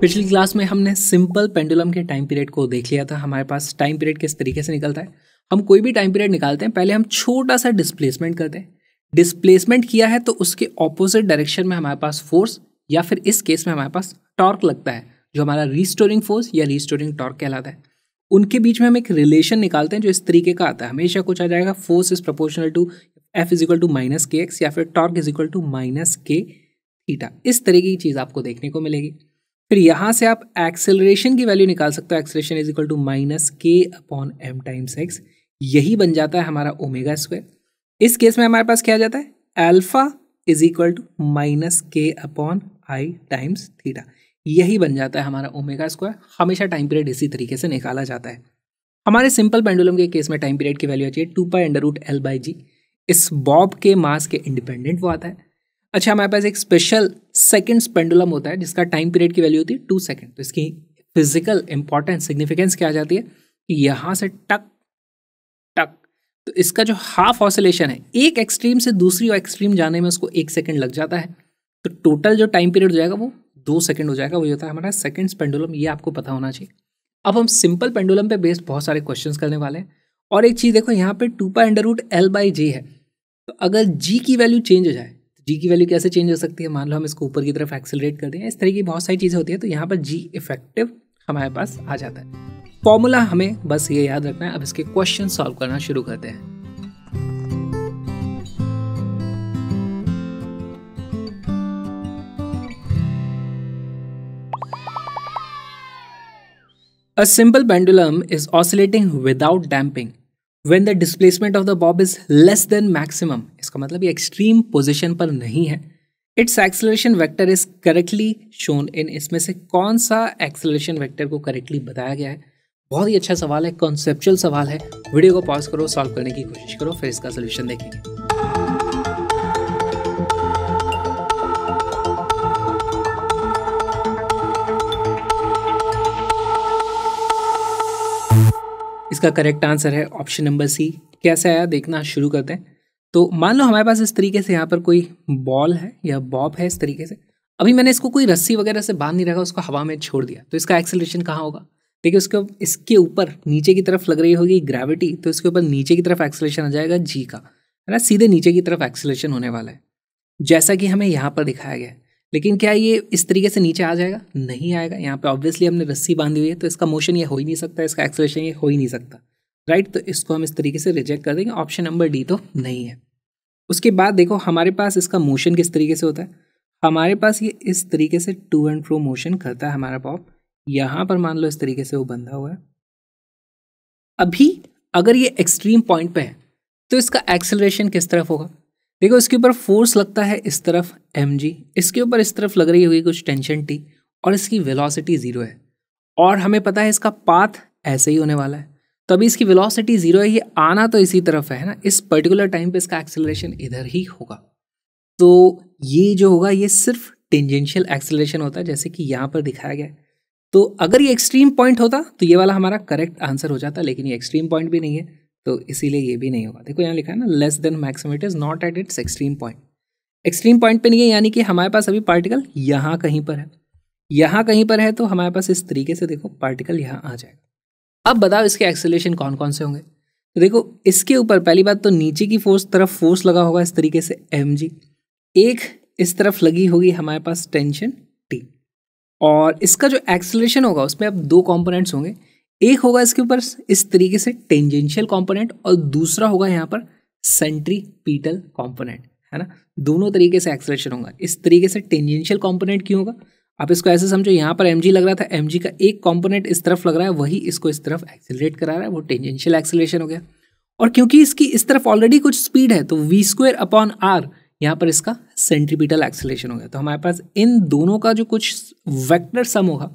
पिछली क्लास में हमने सिंपल पेंडुलम के टाइम पीरियड को देख लिया था। हमारे पास टाइम पीरियड किस तरीके से निकलता है। हम कोई भी टाइम पीरियड निकालते हैं, पहले हम छोटा सा डिस्प्लेसमेंट करते हैं। डिस्प्लेसमेंट किया है तो उसके ऑपोजिट डायरेक्शन में हमारे पास फोर्स या फिर इस केस में हमारे पास टॉर्क लगता है, जो हमारा रीस्टोरिंग फोर्स या रीस्टोरिंग टॉर्क कहलाता है। उनके बीच में हम एक रिलेशन निकालते हैं जो इस तरीके का आता है। हमेशा कुछ आ जाएगा, force is proportional to F is equal to minus K X या फिर torque is equal to minus K theta. इस तरीके की चीज़ आपको देखने को मिलेगी। फिर यहाँ से आप एक्सेलरेशन की वैल्यू निकाल सकते हो। Acceleration is equal to minus K upon M times X, यही बन जाता है हमारा ओमेगा स्क्वायर। इस केस में हमारे पास क्या आ जाता है, alpha is equal to minus K upon I times theta, यही बन जाता है हमारा ओमेगा स्क्वायर। हमेशा टाइम पीरियड इसी तरीके से निकाला जाता है। हमारे सिंपल पेंडुलम के केस में टाइम पीरियड की वैल्यू आती है 2π√L/g। इस बॉब के मास के इंडिपेंडेंट वो आता है। अच्छा, हमारे पास एक स्पेशल सेकंड्स पेंडुलम होता है जिसका टाइम पीरियड की वैल्यू होती है 2 सेकंड। तो इसकी फिजिकल इंपॉर्टेंस सिग्निफिकेंस क्या आ जाती है कि यहाँ से टक टक, तो इसका जो हाफ ऑसिलेशन है एक एक्सट्रीम से दूसरी एक्सट्रीम जाने में उसको 1 सेकंड लग जाता है। तो टोटल जो टाइम पीरियड हो जाएगा वो 2 सेकंड हो जाएगा। वही होता है हमारा सेकंड्स पेंडुलम, ये आपको पता होना चाहिए। अब हम सिंपल पेंडुलम पे बेस्ड बहुत सारे क्वेश्चंस करने वाले हैं। और एक चीज़ देखो, यहाँ पे 2π√L/g है, तो अगर g की वैल्यू चेंज हो जाए, जी की वैल्यू कैसे चेंज हो सकती है। मान लो हम इसको ऊपर की तरफ एक्सेलरेट कर दें, इस तरह की बहुत सारी चीज़ें होती है। तो यहाँ पर जी इफेक्टिव हमारे पास आ जाता है। फॉर्मूला हमें बस ये याद रखना है। अब इसके क्वेश्चन सॉल्व करना शुरू करते हैं। A simple pendulum is oscillating without damping when the displacement of the bob is less than maximum। इसका मतलब ये एक्सट्रीम पोजीशन पर नहीं है। Its acceleration vector is correctly shown in। इसमें से कौन सा एक्सेलरेशन वेक्टर को करेक्टली बताया गया है। बहुत ही अच्छा सवाल है, कॉन्सेप्चुअल सवाल है। वीडियो को पॉज करो, सॉल्व करने की कोशिश करो, फिर इसका सोल्यूशन देखेंगे। इसका करेक्ट आंसर है ऑप्शन नंबर सी। कैसे आया देखना शुरू करते हैं। तो मान लो हमारे पास इस तरीके से यहाँ पर कोई बॉल है या बॉब है इस तरीके से। अभी मैंने इसको कोई रस्सी वगैरह से बांध नहीं रखा, उसको हवा में छोड़ दिया, तो इसका एक्सेलरेशन कहाँ होगा। देखिए इसके ऊपर नीचे की तरफ लग रही होगी ग्रेविटी, तो इसके ऊपर नीचे की तरफ एक्सेलरेशन आ जाएगा जी का, है ना। सीधे नीचे की तरफ एक्सेलरेशन होने वाला है, जैसा कि हमें यहाँ पर दिखाया गया है। लेकिन क्या ये इस तरीके से नीचे आ जाएगा? नहीं आएगा। यहाँ पे ऑब्वियसली हमने रस्सी बांधी हुई है, तो इसका मोशन ये हो ही नहीं सकता, इसका एक्सेलरेशन ये हो ही नहीं सकता, राइट। तो इसको हम इस तरीके से रिजेक्ट कर देंगे। ऑप्शन नंबर डी तो नहीं है। उसके बाद देखो हमारे पास इसका मोशन किस तरीके से होता है। हमारे पास ये इस तरीके से टू एंड फ्रो मोशन करता है हमारा बॉब। यहाँ पर मान लो इस तरीके से वो बंधा हुआ है। अभी अगर ये एक्सट्रीम पॉइंट पे है तो इसका एक्सेलरेशन किस तरफ होगा। देखो इसके ऊपर फोर्स लगता है इस तरफ mg, इसके ऊपर इस तरफ लग रही होगी कुछ टेंशन t, और इसकी वेलोसिटी 0 है। और हमें पता है इसका पाथ ऐसे ही होने वाला है। तो अभी इसकी वेलोसिटी 0 है, ये आना तो इसी तरफ है ना। इस पर्टिकुलर टाइम पे इसका एक्सेलरेशन इधर ही होगा। तो ये जो होगा ये सिर्फ टेंजेंशियल एक्सेलरेशन होता है, जैसे कि यहाँ पर दिखाया गया है। तो अगर ये एक्सट्रीम पॉइंट होता तो ये वाला हमारा करेक्ट आंसर हो जाता, लेकिन ये एक्सट्रीम पॉइंट भी नहीं है, तो इसीलिए ये भी नहीं होगा। देखो यहाँ लिखा है ना, less than maximum, it is not at its extreme point. Extreme point पे नहीं है, यानी कि हमारे पास अभी पार्टिकल यहाँ कहीं पर है, यहाँ कहीं पर है। तो हमारे पास इस तरीके से देखो पार्टिकल यहाँ आ जाएगा। अब बताओ इसके एक्सेलरेशन कौन कौन से होंगे। तो देखो इसके ऊपर पहली बात तो नीचे की तरफ फोर्स लगा होगा इस तरीके से mg, एक इस तरफ लगी होगी हमारे पास टेंशन t, और इसका जो एक्सेलरेशन होगा उसमें अब 2 कंपोनेंट्स होंगे। एक होगा इसके ऊपर इस तरीके से टेंजेंशियल कंपोनेंट, और दूसरा होगा यहाँ पर सेंट्रीपिटल कंपोनेंट, है ना। दोनों तरीके से एक्सेलरेशन होगा। इस तरीके से टेंजेंशियल कंपोनेंट क्यों होगा, आप इसको ऐसे समझो, यहाँ पर mg लग रहा था, mg का एक कंपोनेंट इस तरफ लग रहा है, वही इसको इस तरफ एक्सेलरेट करा रहा है, वो टेंजेंशियल एक्सेलरेशन हो गया। और क्योंकि इसकी इस तरफ ऑलरेडी कुछ स्पीड है, तो v²/r यहाँ पर इसका सेंट्रीपिटल एक्सेलरेशन हो गया। तो हमारे पास इन दोनों का जो कुछ वेक्टर सम होगा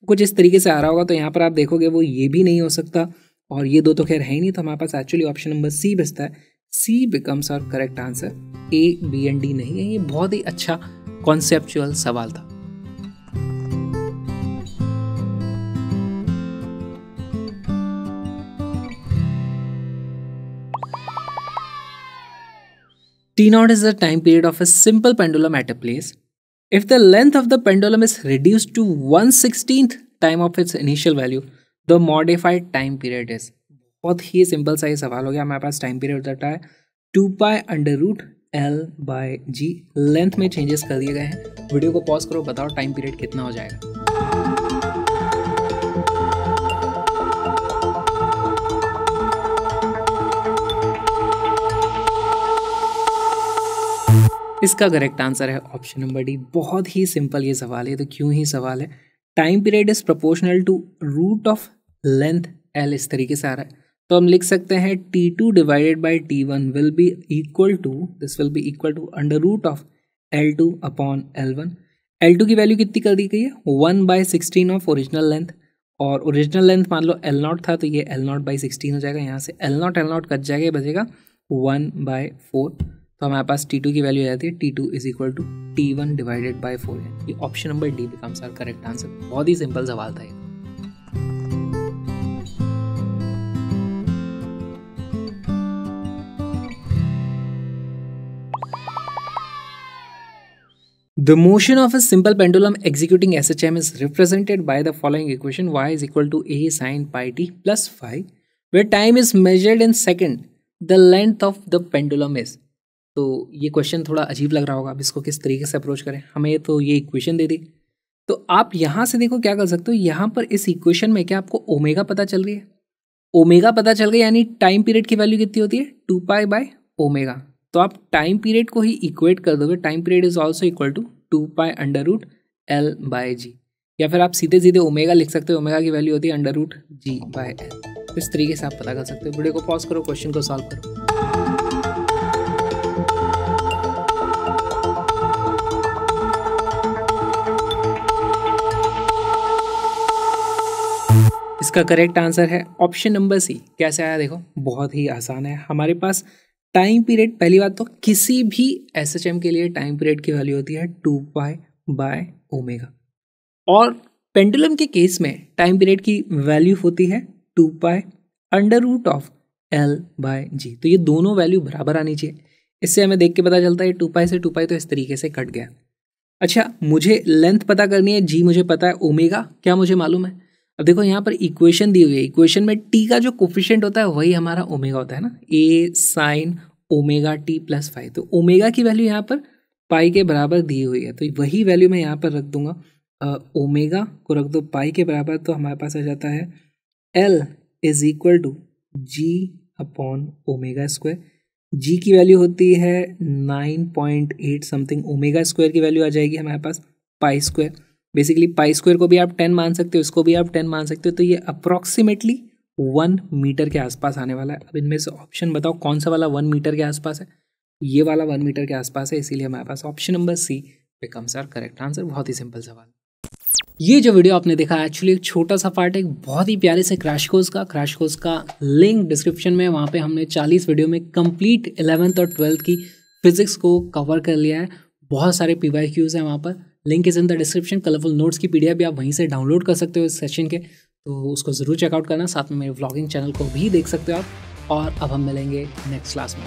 कुछ इस तरीके से आ रहा होगा। तो यहाँ पर आप देखोगे वो ये भी नहीं हो सकता, और ये दो तो खैर है ही नहीं। तो हमारे पास एक्चुअली ऑप्शन नंबर सी बचता है। C becomes our correct answer, A B and D नहीं है। ये बहुत ही अच्छा कॉन्सेप्चुअल सवाल था। T0 is the time period of a simple pendulum at a place if the length of the pendulum is reduced to 1/16 time of its initial value the modified time period is. बहुत ही simple सा ये सवाल हो गया। हमारे पास time period होता है 2π√L/g। लेंथ में चेंजेस कर दिए गए हैं। वीडियो को पॉज करो, बताओ टाइम पीरियड कितना हो जाएगा। इसका करेक्ट आंसर है ऑप्शन नंबर डी। बहुत ही सिंपल ये सवाल है। तो क्यों ही सवाल है, time period is proportional to root of length L। इस तरीके से आ रहा है तो हम लिख सकते हैं T2 divided by T1 will be equal to √, of L2 upon L1। L2 की वैल्यू कितनी कर दी गई है 1/16 ऑफ ओरिजिनल लेंथ, और ओरिजिनल लेंथ मान लो L0 था तो ये L0/16 हो जाएगा। यहाँ से L0 कट जाएगा, बचेगा 1/4। तो हमारे पास T2 की वैल्यू आ जाती है T2 is equal to T1 divided by 4 है। ये option number D becomes our correct answer. बहुत ही सिंपल सवाल था ये। The motion of a simple pendulum executing SHM is represented by the following equation: y is equal to a sin pi t plus phi, where time is measured in second, the length of the pendulum is। तो ये question थोड़ा अजीब लग रहा होगा, अब इसको किस तरीके से अप्रोच करें। हमें तो ये इक्वेशन दे दी, तो आप यहाँ से देखो क्या कर सकते हो। यहाँ पर इस इक्वेशन में क्या आपको ओमेगा पता चल रही है, ओमेगा पता चल गई, यानी टाइम पीरियड की वैल्यू कितनी होती है 2π/ω। तो आप टाइम पीरियड को ही इक्वेट कर दोगे, time period is also equal to 2π√L/g, या फिर आप सीधे सीधे ओमेगा लिख सकते हो। ओमेगा की वैल्यू होती है √g/L। इस तरीके से आप पता कर सकते हो। वीडियो को पॉज करो, क्वेश्चन को सॉल्व करो। इसका करेक्ट आंसर है ऑप्शन नंबर सी। कैसे आया देखो, बहुत ही आसान है। हमारे पास टाइम पीरियड, पहली बात तो किसी भी SHM के लिए टाइम पीरियड की वैल्यू होती है 2π/ω, और पेंडुलम के केस में टाइम पीरियड की वैल्यू होती है 2π√L/g। तो ये दोनों वैल्यू बराबर आनी चाहिए। इससे हमें देख के पता चलता है 2π से 2π तो इस तरीके से कट गया। अच्छा, मुझे लेंथ पता करनी है, जी मुझे पता है, ओमेगा क्या मुझे मालूम है। अब देखो यहाँ पर इक्वेशन दी हुई है, इक्वेशन में टी का जो कोफिशिएंट होता है वही हमारा ओमेगा होता है ना, a sin ω/t + phi। तो ओमेगा की वैल्यू यहाँ पर पाई के बराबर दी हुई है, तो वही वैल्यू मैं यहाँ पर रख दूंगा। ओमेगा को रख दो पाई के बराबर, तो हमारे पास आ जाता है L is equal to G/ω²। G की वैल्यू होती है 9.8 समथिंग, ओमेगा स्क्वायर की वैल्यू आ जाएगी हमारे पास π²। बेसिकली π² को भी आप 10 मान सकते हो, इसको भी आप 10 मान सकते हो। तो ये अप्रॉक्सीमेटली 1 मीटर के आसपास आने वाला है। अब इनमें से ऑप्शन बताओ कौन सा वाला 1 मीटर के आसपास है। ये वाला 1 मीटर के आसपास है, इसीलिए हमारे पास option number C becomes our correct answer. बहुत ही सिंपल सवाल। ये जो वीडियो आपने देखा एक्चुअली एक छोटा सा पार्ट है एक बहुत ही प्यारे से क्रैश कोर्स का लिंक डिस्क्रिप्शन में। वहाँ पे हमने 40 वीडियो में कंप्लीट 11th और 12th की फिजिक्स को कवर कर लिया है। बहुत सारे PYQs हैं वहाँ पर, link is in the description. Colourful notes की PDF भी आप वहीं से डाउनलोड कर सकते हो इस सेशन के, तो उसको ज़रूर चेकआउट करना। साथ में मेरे व्लॉगिंग चैनल को भी देख सकते हो आप। और अब हम मिलेंगे नेक्स्ट क्लास में।